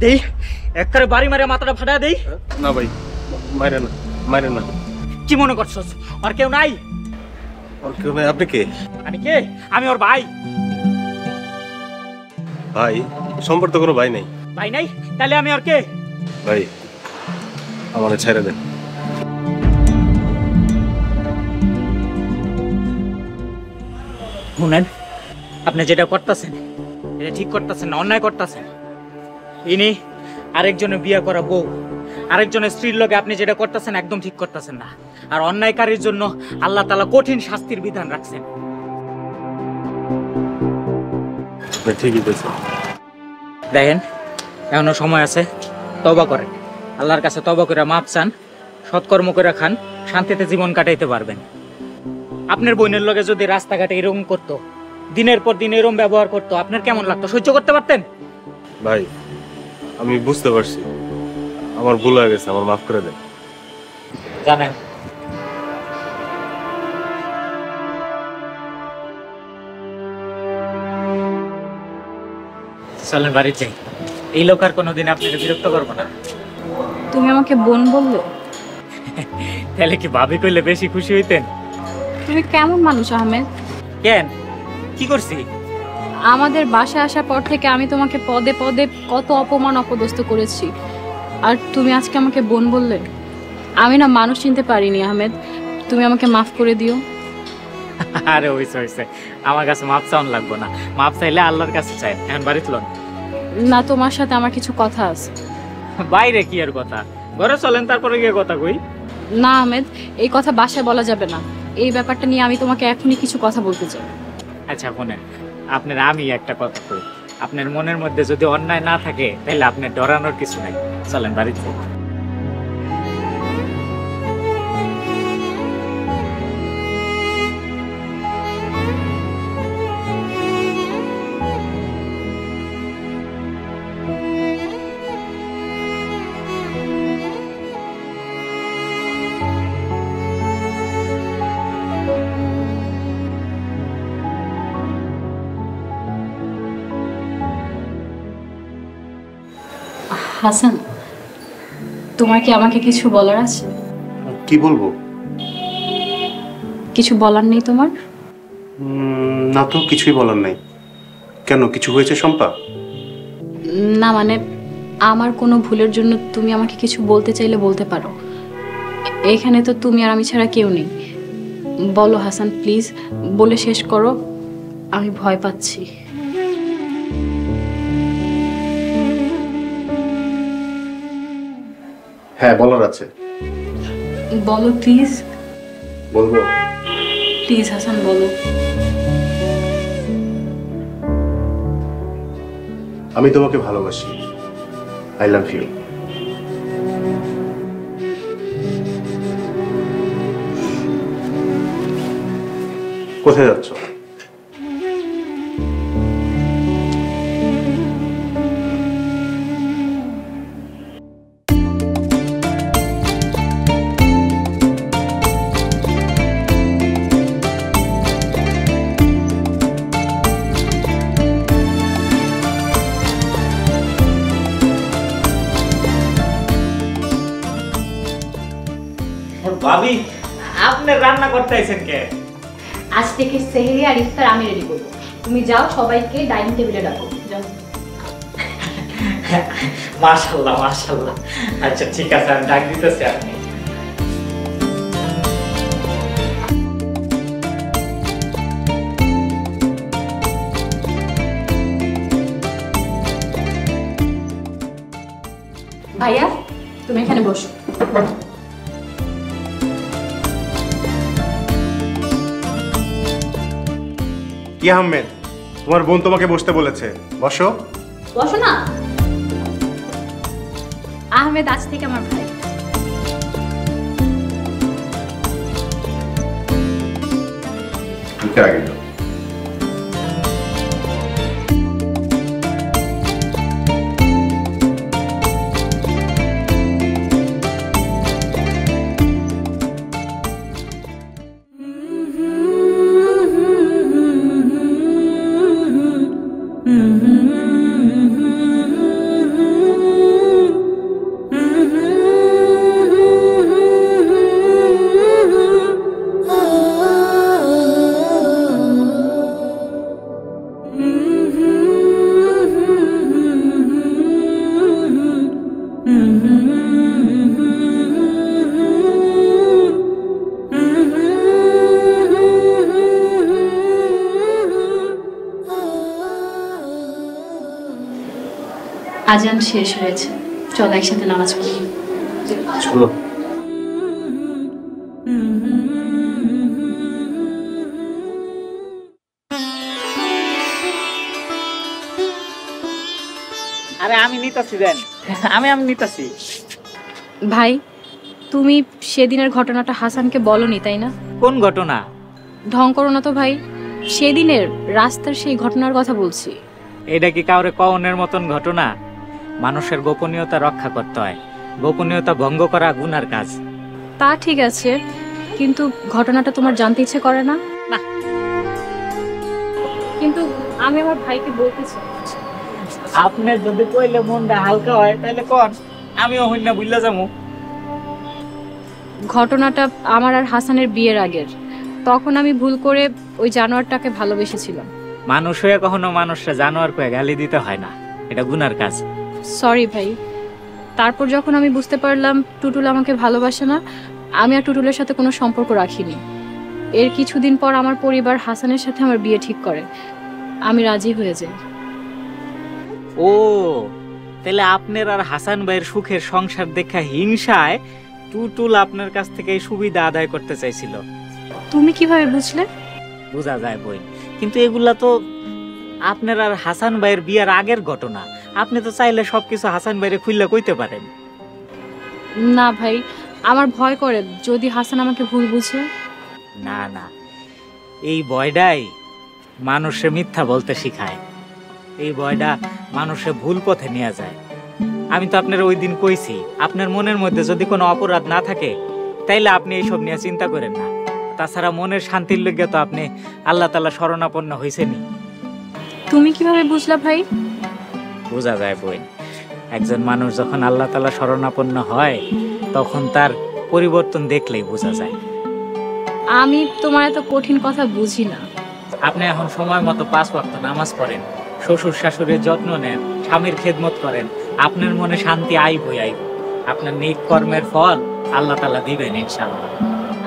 দেই একবারে বাড়ি মারে মাথাটা ফাটা দেই। না ভাই, মাইরে না, মাইরে না। কি মনে করছস আর কেউ নাই? আর কেউ নাই? আপনি কে? আমি কে? আমি ওর ভাই। ভাই? সম্পর্ক তো কোনো ভাই নাই। ভাই নাই? তাহলে আমি ওর কে? ভাই আমারে ছেড়ে দেন। শুনেন, আপনি যেটা করতেছেন এটা ঠিক করতেছেন না, অন্যায় করতেছেন। ইনি আরেকজনের বিয়ে করা বউ, আরেকজনের স্ত্রীর লগে আপনি যেটা করতেছেন একদম ঠিক করতেছেন না। আর অন্যায়কারীর জন্য আল্লাহ তাআলা কঠিন শাস্তির বিধান রাখছেন। ঠিকই বলছেন। দেখেন, এখনো সময় আছে, তওবা করেন, আল্লাহর কাছে তওবা করে মাপ চান, সৎকর্ম করে খান, শান্তিতে জীবন কাটাইতে পারবেন। আপনার বোনের লগে যদি রাস্তাঘাটে এরকম করতো, দিনের পর দিন এরকম ব্যবহার করতো, আপনার কেমন লাগতো? সহ্য করতে পারতেন? ভাই আমি বুঝতে পারছি, আমার ভুল হয়ে গেছে, আমার মাফ করে দেন। জানেন, চলেন বাড়ি যাই। এই লোক আর কোনোদিন আপনাকে বিরক্ত করবো না। তুমি আমাকে বোন বললে? তাহলে কি ভাবি কইলে বেশি খুশি হইতেন? তুমি কেমন মানুষ আহমেদ? কেন, কি করছি? আমাদের বাসায় আসার পর থেকে আমি তোমাকে পদে পদে কত অপমান অপদস্থ করেছি, আর তুমি আজকে আমাকে বোন বললে? আমি না মানুষ চিনতে পারিনি আহমেদ, তুমি আমাকে মাফ করে দিও। আরে হইছে হইছে, আমার কাছে মাপ চাওয়ান লাগবো না, মাপ চাইলে আল্লাহর কাছে চাই। এখন বাড়ি চলুন। না, তোমার সাথে আমার কিছু কথা আছে। বাইরে কি আর কথা, ঘরে চলেন, তারপরে গিয়ে কথা কই। না আহমেদ, এই কথা বাসায় বলা যাবে না। এই ব্যাপারটা নিয়ে আমি তোমাকে এখনই কিছু কথা বলতে চাই। আচ্ছা শোনেন, আপনার আমি একটা কথা কই, আপনার মনের মধ্যে যদি অন্যায় না থাকে তাহলে আপনার ডরানোর কিছু নাই। চলেন বাড়িতে। হাসান, তোমার কি আমাকে কিছু বলার আছে? কি বলবো? কিছু বলার নেই তোমার? না তো, কিছুই বলার নাই। কেন, কিছু হয়েছে শম্পা? না মানে, আমার কোনো ভুলের জন্য তুমি আমাকে কিছু বলতে চাইলে বলতে পারো। এখানে তো তুমি আর আমি ছাড়া কেউ নেই। বলো হাসান, প্লিজ বলে শেষ করো, আমি ভয় পাচ্ছি। হ্যাঁ, বলার আছে। বলো প্লিজ। বলবো? প্লিজ হাসান বলো। আমি তোমাকে ভালোবাসি। I love you. কোথায় যাচ্ছ? ভাবি, আপনি রান্না করতে আইছেন কে? আজ থেকে সেহরি আর ইফতার আমি রেডি করবো, তুমি যাও সবাইকে ডাইনিং টেবিলে ডাকো, যাও। মাশাআল্লাহ মাশাআল্লাহ। আচ্ছা ঠিক আছে, আমি ডাক দিতেছি। আপনি ভাইয়া, তুমি এখানে বসো। কি আহমেদ, তোমার বোন তোমাকে বসতে বলেছে, বসো। বসো না। আহমেদ আজ থেকে আমার ভাই। আগে যাও। আজান শেষ হয়েছে, চল একসাথে নামাজ পড়ি। চলো। আরে আমি নিতাছি দেন, আমি নিতাছি। ভাই, তুমি সেদিনের ঘটনাটা হাসানকে বলনি তাই না? কোন ঘটনা? ঢং করো না তো ভাই, সেদিনের রাস্তার সেই ঘটনার কথা বলছি। এটা কি কাউরে কওনের মতন ঘটনা? মানুষের গোপনীয়তা রক্ষা করতে হয়, গোপনীয়তা ভঙ্গ করা গুনার কাজ। তা ঠিক আছে, কিন্তু ঘটনাটা তোমার জানতে ইচ্ছে করে না? না। কিন্তু আমি আমার ভাইকে বলতে চাই। আপনার যদি কইলে মনটা হালকা হয় তাহলে কোন, আমিও হইনা বুঝলা যাবো। ঘটনাটা আমার আর হাসানের বিয়ের আগের। তখন আমি ভুল করে ওই জানোয়ারটাকে ভালোবেসেছিলাম। মানুষ হয়ে কখনো মানুষরা জানোয়ার কয়ে গালি দিতে হয় না, এটা গুনার কাজ। সরি ভাই। তারপর যখন আমি বুঝতে পারলাম টুটুল আমাকে ভালোবাসে না, আমি আর টুটুলের সাথে কোনো সম্পর্ক রাখিনি। এর কিছুদিন পর আমার পরিবার হাসানের সাথে আমার বিয়ে ঠিক করে। আমি রাজি হয়ে যাই। ও, তাহলে আপনার আর হাসান ভাইয়ের সুখের সংসার দেখা হিংসায় টুটুল আপনার কাছ থেকে এই সুবিধা আদায় করতে চাইছিল। তুমি কিভাবে বুঝলে? বোঝা যায় বই, কিন্তু এগুলা তো আপনার আর হাসান ভাইয়ের বিয়ের আগের ঘটনা। আপনি তো চাইলে সবকিছু হাসান ভাইরে খুললে কইতে পারেন। না ভাই, আমার ভয় করে যদি হাসান আমাকে ভুল বুঝে। না না, এই ভয়টাই মানুষে মিথ্যা বলতে শিখায়। এই ভয়টা মানুষে ভুল পথে নিয়ে যায়। আমি তো আপনার ওই দিন কইছি, আপনার মনের মধ্যে যদি কোনো অপরাধ না থাকে তাইলে আপনি এইসব নিয়ে চিন্তা করেন না। তাছাড়া মনের শান্তির লইগে তো আপনি আল্লাহ তাআলা শরণাপন্ন হইছেনই। তুমি কিভাবে বুঝলা ভাই? বোঝা যায় বই, একজন মানুষ যখন আল্লাহ তাআলা শরণাপন্ন হয় তখন তার পরিবর্তন দেখলেই বোঝা যায়। আমি তোমার এত কঠিন কথা বুঝি না। আপনি এখন সময় মতো 5 ওয়াক্ত নামাজ পড়েন, শ্বশুর শাশুড়ির যত্ন নেন, স্বামীর খেদমত করেন, আপনার মনে শান্তি আইবই আইব। আপনার নেক কর্মের ফল আল্লাহ তাআলা দিবেন ইনশাআল্লাহ।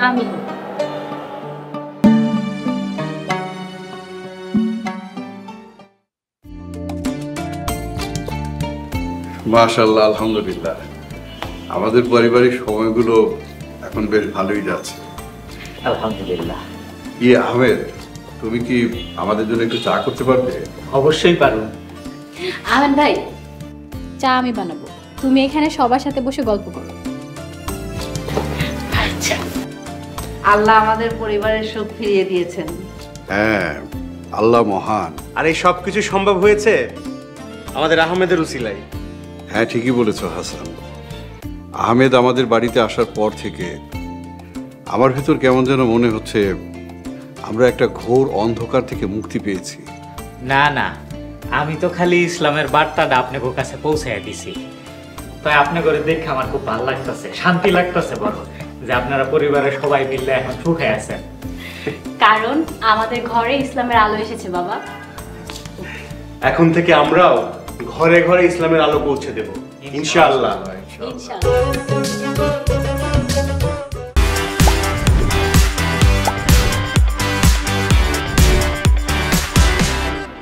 আমি মাশাআল্লাহ, আলহামদুলিল্লাহ। আমাদের পারিবারিক সময়গুলো এখন বেশ ভালোই যাচ্ছে। আলহামদুলিল্লাহ। আহমেদ, তুমি কি আমাদের জন্য একটু চা করতে পারবে? অবশ্যই পারুন। আমেন ভাই, চা আমি বানাবো, তুমি এখানে সবার সাথে বসে গল্প করো। আচ্ছা। আল্লাহ আমাদের পরিবারের সুখ ফিরিয়ে দিয়েছেন। হ্যাঁ, আল্লাহ মহান। আর এই সব কিছু সম্ভব হয়েছে আমাদের আহমেদের উসিলাই। হ্যাঁ, ঠিকই বলেছ হাসান। আহমেদ আমাদের বাড়িতে আসার পর থেকে আমার ভেতর কেমন যেন মনে হচ্ছে আমরা একটা ঘোর অন্ধকার থেকে মুক্তি পেয়েছি। না না, আমি তো খালি ইসলামের বার্তাটা আপনাদের কাছে পৌঁছায় দিছি। তাই আপনি করে দেখে আমার খুব ভালো লাগতেছে, শান্তি লাগতেছে বড়, যে আপনারা পরিবারের সবাই মিলে এখন সুখে আছেন। কারণ আমাদের ঘরে ইসলামের আলো এসেছে বাবা। এখন থেকে আমরাও ঘরে ঘরে ইসলামের আলো পৌঁছে দেব ইনশাআল্লাহ। ইনশাআল্লাহ।